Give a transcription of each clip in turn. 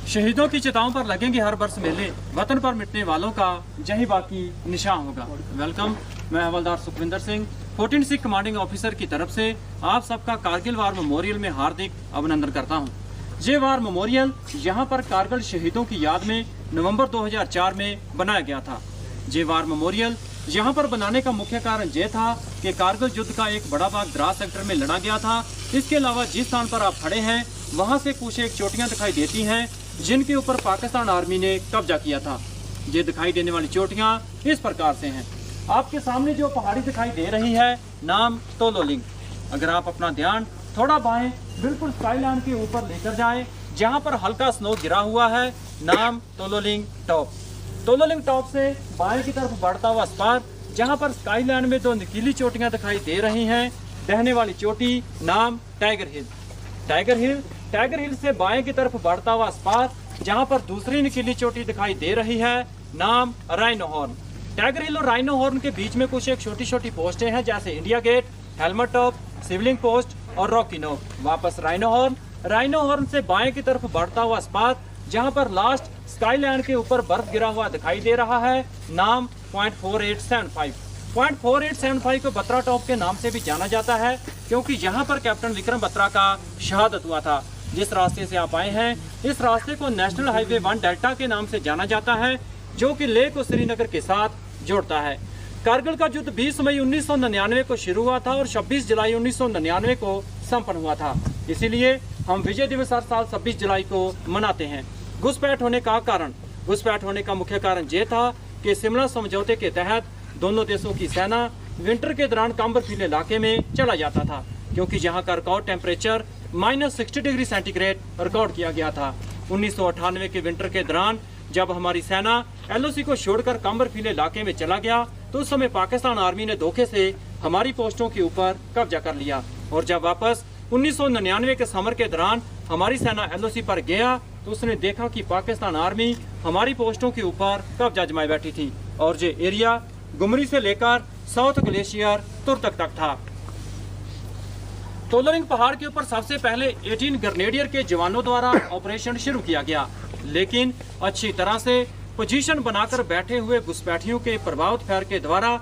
शहीदों की चिताओं पर लगेंगे हर वर्ष मेले, वतन पर मिटने वालों का यही बाकी निशान होगा। वेलकम, मैं हवलदार सुखविंदर सिंह 14 सिख कमांडिंग ऑफिसर की तरफ से आप सबका कारगिल वार मेमोरियल में हार्दिक अभिनंदन करता हूं। ये वार मेमोरियल यहां पर कारगिल शहीदों की याद में नवंबर 2004 में बनाया गया था। ये वार मेमोरियल यहाँ पर बनाने का मुख्य कारण ये था कि कारगिल युद्ध का एक बड़ा भाग द्रास सेक्टर में लड़ा गया था। इसके अलावा जिस स्थान पर आप खड़े हैं वहाँ से कुछ एक चोटियाँ दिखाई देती हैं जिनके ऊपर पाकिस्तान आर्मी ने कब्जा किया था। ये दिखाई देने वाली चोटियाँ इस प्रकार से हैं। आपके सामने जो पहाड़ी दिखाई दे रही है, नाम तोलोलिंग। अगर आप अपना ध्यान थोड़ा बाएं बिल्कुल स्काईलाइन के ऊपर लेकर जाएं, जहाँ पर हल्का स्नो गिरा हुआ है, नाम तोलोलिंग टॉप। तोलोलिंग टॉप से बाएं की तरफ बढ़ता हुआ स्पार, जहाँ पर स्काईलाइन में दो नुकीली चोटियाँ दिखाई दे रही हैं। बहने वाली चोटी, नाम टाइगर हिल। टाइगर हिल से बाएं की तरफ बढ़ता हुआ स्पार, जहाँ पर दूसरी नुकीली चोटी दिखाई दे रही है, नाम राइनो हॉर्न। टाइगर हिल और राइनो हॉर्न के बीच में कुछ एक छोटी छोटी पोस्टें हैं, जैसे India gate, helmet top, Shivling post और रॉकी नोक। वापस राइनो हॉर्न से बाएं की तरफ बढ़ता हुआ स्पार, जहां पर लास्ट स्काईलाइन के ऊपर बर्फ गिरा हुआ दिखाई दे रहा है, नाम .4875। .4875 को बत्रा टॉप के नाम से भी जाना जाता है, क्योंकि यहाँ पर कैप्टन विक्रम बत्रा का शहादत हुआ था। जिस रास्ते से आप आए हैं, इस रास्ते को नेशनल हाईवे 1 डेल्टा के नाम से जाना जाता है, जो कि लेह को श्रीनगर के साथ जोड़ता है। कारगिल का युद्ध 20 मई 1999 को शुरू हुआ था और 26 जुलाई 1999 को संपन्न हुआ था। इसीलिए हम विजय दिवस हर साल 26 जुलाई को मनाते हैं। घुसपैठ होने का मुख्य कारण ये था कि शिमला समझौते के तहत दोनों देशों की सेना विंटर के दौरान काम्बरफील इलाके में चला जाता था, क्योंकि यहाँ का record temperature -60 degree centigrade record किया गया था। 1998 के विंटर के दौरान जब हमारी सेना LOC को छोड़कर काम्बरफील इलाके में चला गया, तो उस समय पाकिस्तान आर्मी ने धोखे से हमारी पोस्टों के ऊपर कब्जा कर लिया। और जब वापस 1999 के समर के दौरान हमारी सेना LOC पर गया, तो उसने देखा कि पाकिस्तान आर्मी हमारी पोस्टों के ऊपर कब्जा जमाए बैठी थी और ये एरिया गुमरी से लेकर साउथ ग्लेशियर तुर्तक तक था। तोलोलिंग पहाड़ के ऊपर सबसे पहले 18 ग्रेनेडियर के जवानों द्वारा ऑपरेशन शुरू किया गया, लेकिन अच्छी तरह से पोजीशन बनाकर बैठे हुए घुसपैठियों के प्रभावित फायर के द्वारा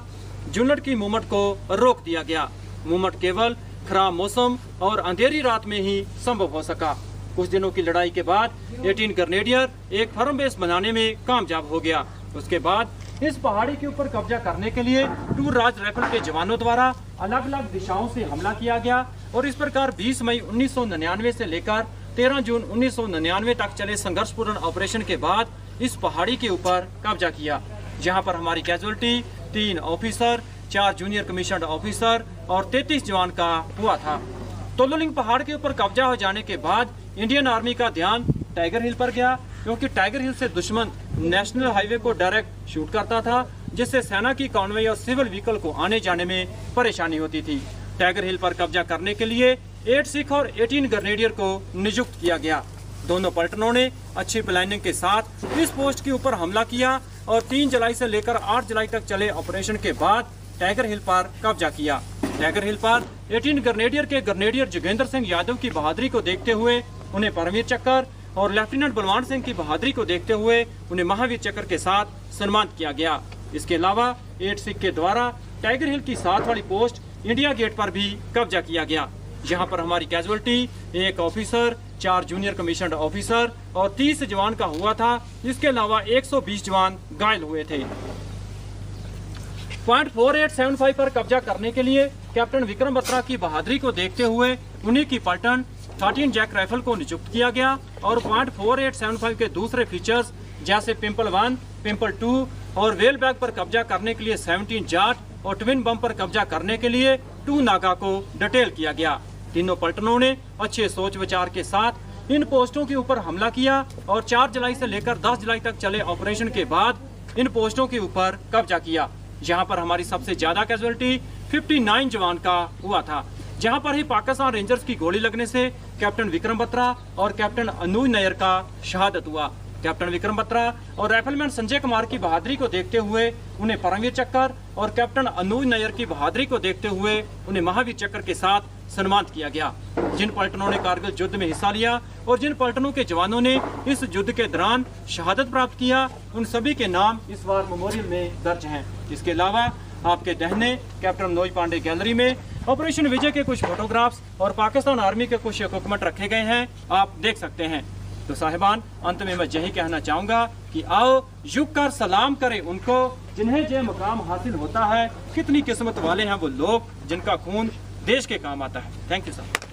यूनिट की मूवमेंट को रोक दिया गया। मूवमेंट केवल खराब मौसम और अंधेरी रात में ही संभव हो सका। कुछ दिनों की लड़ाई के बाद 18 ग्रेनेडियर एक फर्म बेस बनाने में कामयाब हो गया। उसके बाद इस पहाड़ी के ऊपर कब्जा करने के लिए टूर राज राइफल के जवानों द्वारा अलग अलग दिशाओं से हमला किया गया और इस प्रकार 20 मई 1999 से लेकर 13 जून 1999 तक चले संघर्षपूर्ण ऑपरेशन के बाद इस पहाड़ी के ऊपर कब्जा किया, जहां पर हमारी casualty 3 officer, 4 junior commissioned officer और 33 जवान का हुआ था। तोलोलिंग पहाड़ के ऊपर कब्जा हो जाने के बाद इंडियन आर्मी का ध्यान टाइगर हिल पर गया, क्योंकि टाइगर हिल से दुश्मन नेशनल हाईवे को डायरेक्ट शूट करता था, जिससे सेना की कॉन्वॉय और सिविल व्हीकल को आने जाने में परेशानी होती थी। टाइगर हिल पर कब्जा करने के लिए 8 सिख और 18 ग्रेनेडियर को नियुक्त किया गया। दोनों पलटनों ने अच्छी प्लानिंग के साथ इस पोस्ट के ऊपर हमला किया और 3 जुलाई से लेकर 8 जुलाई तक चले ऑपरेशन के बाद टाइगर हिल पर कब्जा किया। टाइगर हिल पर 18 ग्रेनेडियर के ग्रेनेडियर जोगेंद्र सिंह यादव की बहादुरी को देखते हुए उन्हें परमवीर चक्र और लेफ्टिनेंट बलवान सिंह की बहादुरी को देखते हुए उन्हें महावीर चक्र के साथ सम्मानित किया गया। इसके अलावा 8 सिख के द्वारा टाइगर हिल की साथ वाली पोस्ट इंडिया गेट पर भी कब्जा किया गया, जहां पर हमारी casualty 1 officer, 4 junior commissioned officer और 30 जवान का हुआ था। इसके अलावा 120 जवान घायल हुए थे। .4875 पर कब्जा करने के लिए कैप्टन विक्रम बत्रा की बहादुरी को देखते हुए उन्हीं की पलटन 13 जैक राइफल को नियुक्त किया गया और .4875 के दूसरे फीचर्स जैसे पिंपल 1, पिंपल 2 और वेल बैग पर कब्जा करने के लिए 17 जाट और ट्विन बम पर कब्जा करने के लिए 2 नागा को डिटेल किया गया। तीनों पलटनों ने अच्छे सोच विचार के साथ इन पोस्टों के ऊपर हमला किया और 4 जुलाई से लेकर 10 जुलाई तक चले ऑपरेशन के बाद इन पोस्टों के ऊपर कब्जा किया, जहां पर हमारी सबसे ज्यादा कैजुअलिटी 59 जवान का हुआ था। जहां पर ही पाकिस्तान रेंजर्स की गोली लगने से कैप्टन विक्रम बत्रा और कैप्टन अनुज नायर का शहादत हुआ। कैप्टन विक्रम बत्रा और राइफलमैन संजय कुमार की बहादुरी को देखते हुए उन्हें परमवीर चक्र और कैप्टन अनुज नायर की बहादुरी को देखते हुए उन्हें महावीर चक्र के साथ सम्मानित किया गया। जिन पलटनों ने कारगिल युद्ध में हिस्सा लिया और जिन पलटनों के जवानों ने इस युद्ध के दौरान शहादत प्राप्त किया, उन सभी के नाम इस वार मेमोरियल में दर्ज हैं। इसके अलावा आपके दाहिने कैप्टन मनोज पांडे गैलरी में ऑपरेशन विजय के कुछ फोटोग्राफ्स और पाकिस्तान आर्मी के कुछ इक्विपमेंट रखे गए हैं, आप देख सकते हैं। तो साहिबान, अंत में मैं यही कहना चाहूंगा कि आओ झुक कर सलाम करें उनको जिन्हें ये मुकाम हासिल होता है। कितनी किस्मत वाले हैं वो लोग जिनका खून देश के काम आता है। Thank you sir.